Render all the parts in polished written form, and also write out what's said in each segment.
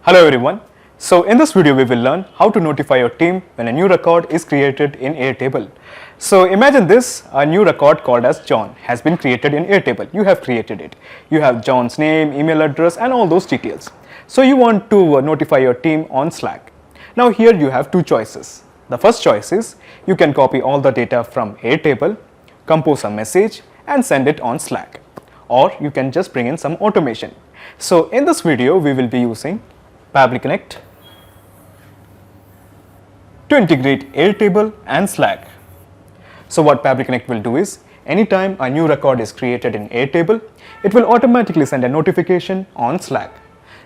Hello everyone. So in this video we will learn how to notify your team when a new record is created in Airtable. So imagine this, a new record called as John has been created in Airtable. You have created it. You have John's name, email address and all those details. So you want to notify your team on Slack. Now here you have two choices. The first choice is you can copy all the data from Airtable, compose a message and send it on Slack. Or you can just bring in some automation. So in this video we will be using Pabbly Connect to integrate Airtable and Slack. So what Pabbly Connect will do is, anytime a new record is created in Airtable, it will automatically send a notification on Slack.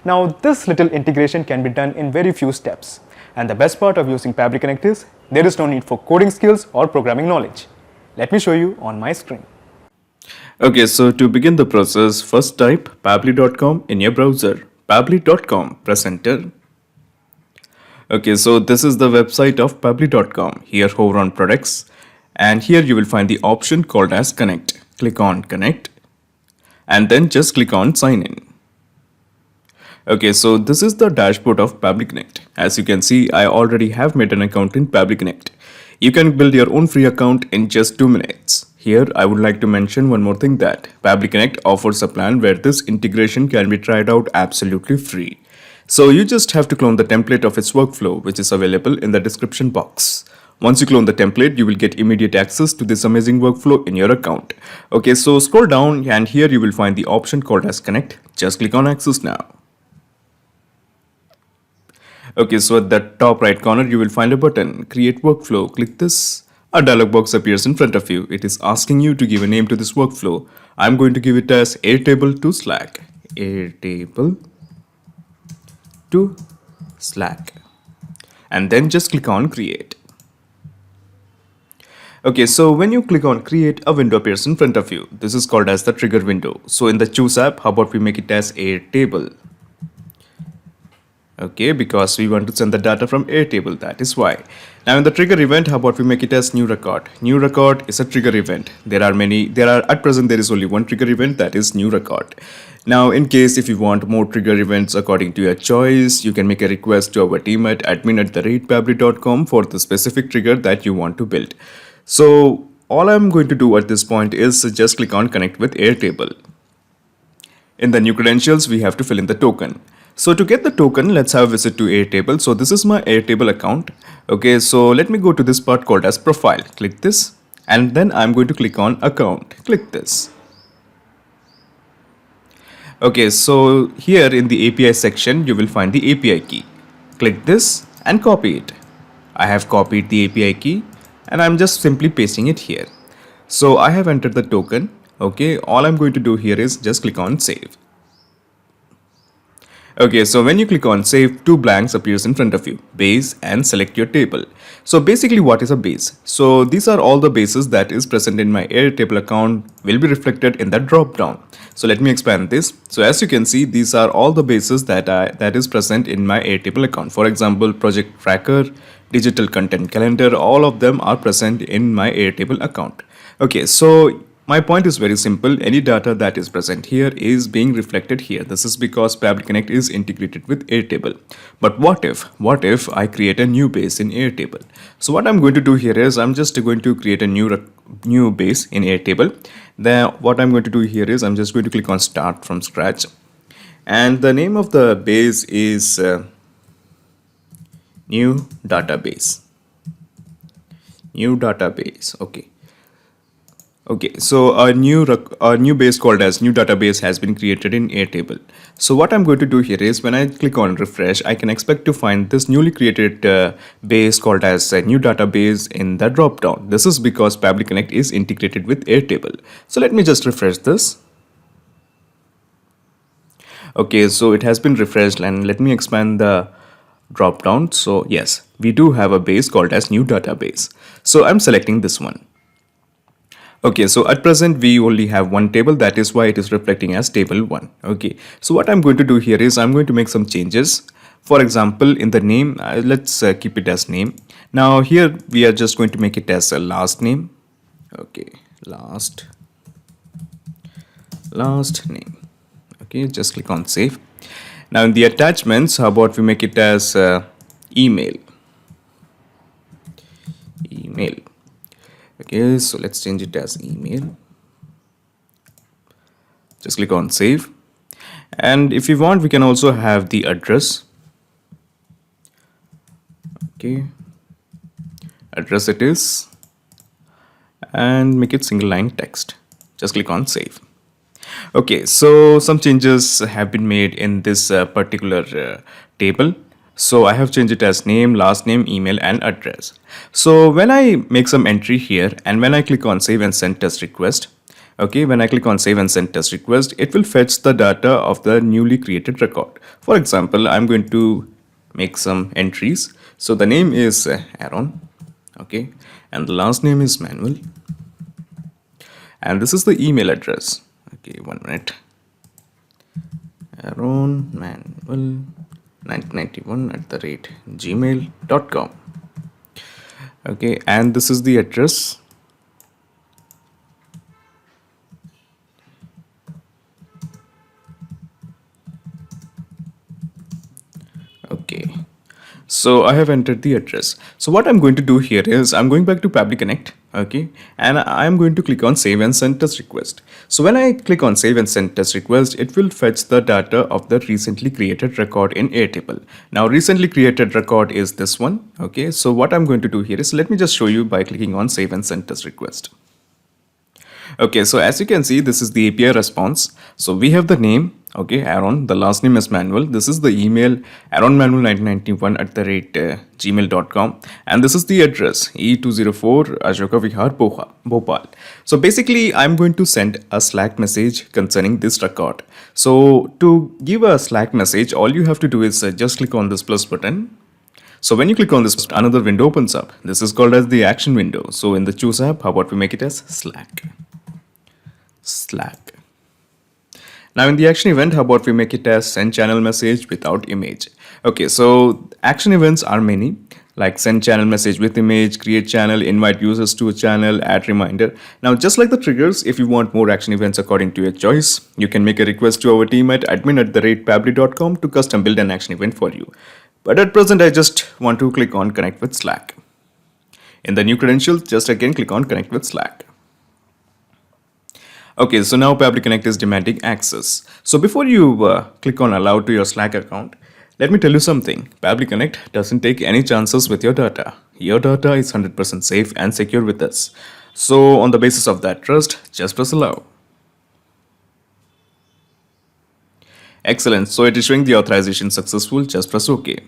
Now this little integration can be done in very few steps. And the best part of using Pabbly Connect is, there is no need for coding skills or programming knowledge. Let me show you on my screen. Okay, so to begin the process, first type pabbly.com in your browser. Pabbly.com, press enter. Okay, so this is the website of pabbly.com. Here hover on products and here you will find the option called as connect. Click on connect and then just click on sign in. Okay, so this is the dashboard of Pabbly Connect. As you can see, I already have made an account in Pabbly Connect. You can build your own free account in just 2 minutes. Here, I would like to mention one more thing, that Pabbly Connect offers a plan where this integration can be tried out absolutely free. So you just have to clone the template of its workflow, which is available in the description box. Once you clone the template, you will get immediate access to this amazing workflow in your account. Okay, so scroll down and here you will find the option called as connect. Just click on access now. Okay, so at the top right corner, you will find a button, create workflow. Click this. A dialog box appears in front of you. It is asking you to give a name to this workflow. I'm going to give it as Airtable to Slack. Airtable to Slack. And then just click on create. Okay, so when you click on create, a window appears in front of you. This is called as the trigger window. So in the choose app, how about we make it as Airtable? Okay, because we want to send the data from Airtable, that is why. Now in the trigger event, how about we make it as new record? New record is a trigger event. At present there is only one trigger event, that is new record. Now in case if you want more trigger events according to your choice, you can make a request to our team at admin@pabbly.com for the specific trigger that you want to build. So all I'm going to do at this point is just click on connect with Airtable. In the new credentials, we have to fill in the token. So to get the token, let's have a visit to Airtable. So this is my Airtable account. Okay, so let me go to this part called as profile. Click this and then I'm going to click on account. Click this. Okay, so here in the API section, you will find the API key. Click this and copy it. I have copied the API key and I'm just simply pasting it here. So I have entered the token. Okay, all I'm going to do here is just click on save. Okay, so when you click on save, 2 blanks appears in front of you, base and select your table. So basically what is a base? So these are all the bases that is present in my Airtable account will be reflected in the drop down. So let me expand this. So as you can see, these are all the bases that is present in my Airtable account. For example, project tracker, digital content calendar, all of them are present in my Airtable account. Okay, so my point is very simple. Any data that is present here is being reflected here. This is because Pabbly Connect is integrated with Airtable. But what if I create a new base in Airtable? So what I'm going to do here is I'm just going to create a new base in Airtable. Then what I'm going to do here is I'm just going to click on start from scratch. And the name of the base is new database. New database. Okay, so a new base called as new database has been created in Airtable. So what I'm going to do here is when I click on refresh, I can expect to find this newly created base called as a new database in the drop down. This is because Pabbly Connect is integrated with Airtable. So let me just refresh this. Okay, so it has been refreshed and let me expand the drop down. So yes, we do have a base called as new database. So I'm selecting this one. Okay, so at present we only have one table, that is why it is reflecting as table 1. Okay, so what I'm going to do here is I'm going to make some changes. For example, in the name, let's keep it as name. Now here we are just going to make it as a last name. Okay, last name. Okay, just click on save. Now in the attachments, how about we make it as email. Email. Okay, so let's change it as email. Just click on save. And if you want, we can also have the address. Okay, address it is, and make it single line text. Just click on save. Okay, so some changes have been made in this particular table. So I have changed it as name, last name, email, and address. So when I make some entry here, and when I click on save and send test request, okay, when I click on save and send test request, it will fetch the data of the newly created record. For example, I'm going to make some entries. So the name is Aaron, okay, and the last name is Manuel, and this is the email address. Okay, 1 minute. Aaron Manuel 1991@gmail.com. Okay, and this is the address. Okay, so I have entered the address. So what I'm going to do here is I'm going back to Pabbly Connect, okay, and I'm going to click on save and send test request. So when I click on save and send test request, it will fetch the data of the recently created record in Airtable. Now recently created record is this one, okay. So what I'm going to do here is, let me just show you by clicking on save and send test request. Okay, so as you can see, this is the API response. So we have the name, okay, Aaron, the last name is Manuel. This is the email, aaronmanuel1991@gmail.com, and this is the address, 𝐸204 Ashoka Vihar, Bhopal. So basically, I'm going to send a Slack message concerning this record. So to give a Slack message, all you have to do is just click on this plus button. So when you click on this, another window opens up. This is called as the action window. So in the choose app, how about we make it as Slack? Slack. Now in the action event, how about we make it as send channel message without image? Okay, so action events are many, like send channel message with image, create channel, invite users to a channel, add reminder. Now just like the triggers, if you want more action events according to your choice, you can make a request to our team at admin@pabbly.com to custom build an action event for you. But at present, I just want to click on connect with Slack. In the new credentials, just again click on connect with Slack. Okay, so now Pabbly Connect is demanding access. So before you click on allow to your Slack account, let me tell you something. Pabbly Connect doesn't take any chances with your data. Your data is 100% safe and secure with us. So on the basis of that trust, just press allow. Excellent. So it is showing the authorization successful. Just press OK.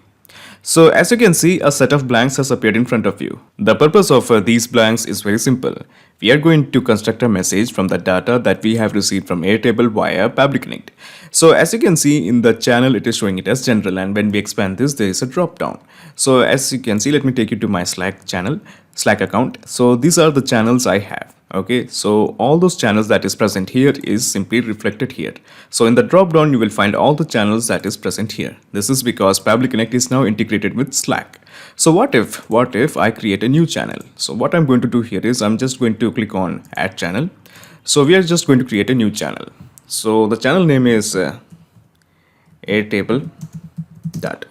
So as you can see, a set of blanks has appeared in front of you. The purpose of these blanks is very simple. We are going to construct a message from the data that we have received from Airtable via Pabbly Connect. So as you can see in the channel, it is showing it as general, and when we expand this, there is a drop down. So as you can see, let me take you to my Slack account. So these are the channels I have. Okay, so all those channels that is present here is simply reflected here. So in the drop down, you will find all the channels that is present here. This is because Pabbly Connect is now integrated with Slack. So what if I create a new channel? So what I'm going to do here is I'm just going to click on add channel. So we are just going to create a new channel. So the channel name is Airtable data.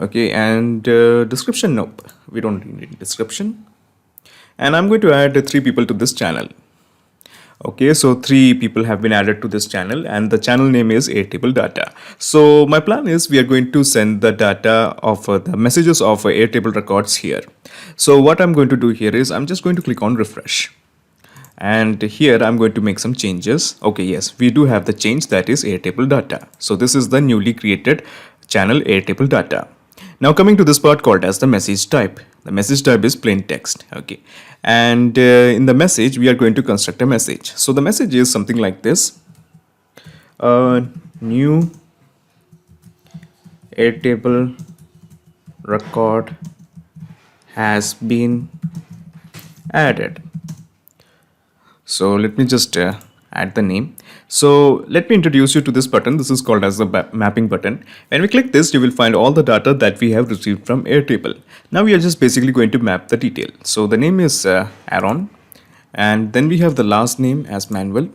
Okay, and description, nope, we don't need description. And I'm going to add 3 people to this channel. Okay, so 3 people have been added to this channel, and the channel name is Airtable data. So my plan is we are going to send the data of the messages of Airtable records here. So what I'm going to do here is I'm just going to click on refresh. And here I'm going to make some changes. Okay, yes, we do have the change, that is Airtable data. So this is the newly created channel Airtable data. Now coming to this part called as the message type. The message type is plain text, okay. And in the message, we are going to construct a message. So the message is something like this. New Airtable record has been added. So let me just add the name. So let me introduce you to this button. This is called as the mapping button. When we click this, you will find all the data that we have received from Airtable. Now we are just basically going to map the detail. So the name is Aaron, and then we have the last name as Manuel.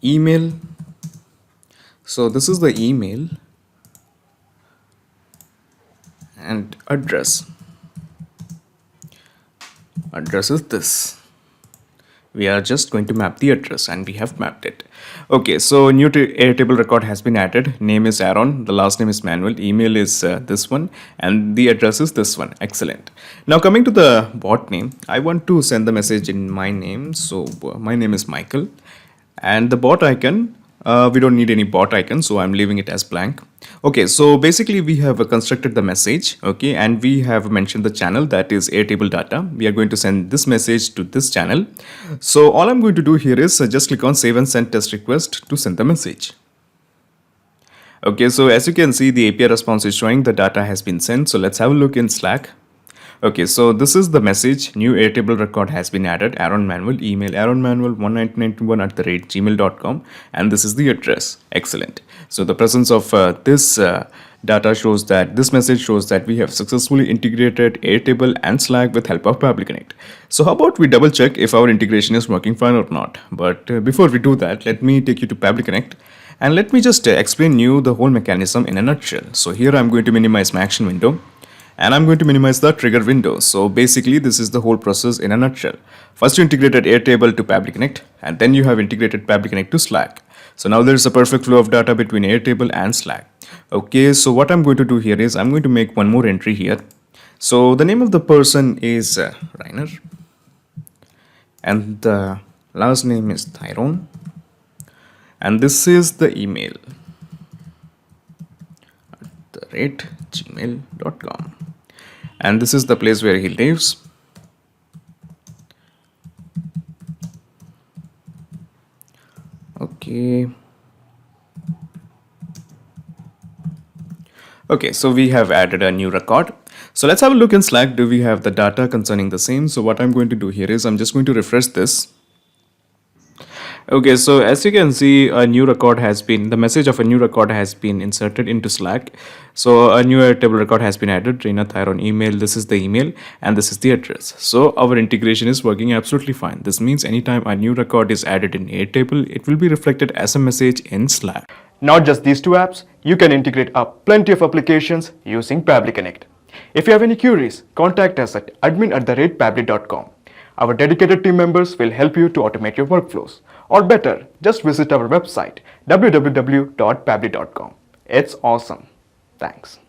Email. So this is the email and address. Address is this. We are just going to map the address, and we have mapped it. Okay, so new Airtable record has been added. Name is Aaron, the last name is Manuel, email is this one, and the address is this one. Excellent. Now coming to the bot name, I want to send the message in my name. So my name is Michael, and the bot icon, we don't need any bot icon, so I'm leaving it as blank. Okay, so basically we have constructed the message, okay, and we have mentioned the channel, that is Airtable data. We are going to send this message to this channel. So all I'm going to do here is just click on save and send test request to send the message. Okay, so as you can see, the API response is showing the data has been sent. So let's have a look in Slack. Okay, so this is the message. New Airtable record has been added. Aaron Manuel, email aaronmanuel1991@gmail.com, and this is the address. Excellent. So the presence of this data shows that this message shows that we have successfully integrated Airtable and Slack with help of Pabbly Connect. So how about we double check if our integration is working fine or not? But before we do that, let me take you to Pabbly Connect. And let me just explain you the whole mechanism in a nutshell. So here I'm going to minimize my action window, and I'm going to minimize the trigger window. So basically this is the whole process in a nutshell. First you integrated Airtable to Pabbly Connect, and then you have integrated Pabbly Connect to Slack. So now there is a perfect flow of data between Airtable and Slack. Okay, so what I'm going to do here is I'm going to make one more entry here. So the name of the person is Rainer, and the last name is Tyrone, and this is the email @gmail.com, and this is the place where he lives. Okay, so we have added a new record. So let's have a look in Slack. Do we have the data concerning the same? So what I'm going to do here is I'm just going to refresh this. Okay, so as you can see, the message of a new record has been inserted into Slack. So a new Airtable record has been added, Reina Thyron email, this is the email, and this is the address. So our integration is working absolutely fine. This means anytime a new record is added in Airtable, it will be reflected as a message in Slack. Not just these two apps, you can integrate up plenty of applications using Pabbly Connect. If you have any queries, contact us at admin@pabbly.com. Our dedicated team members will help you to automate your workflows. Or better, just visit our website www.pabbly.com. It's awesome. Thanks.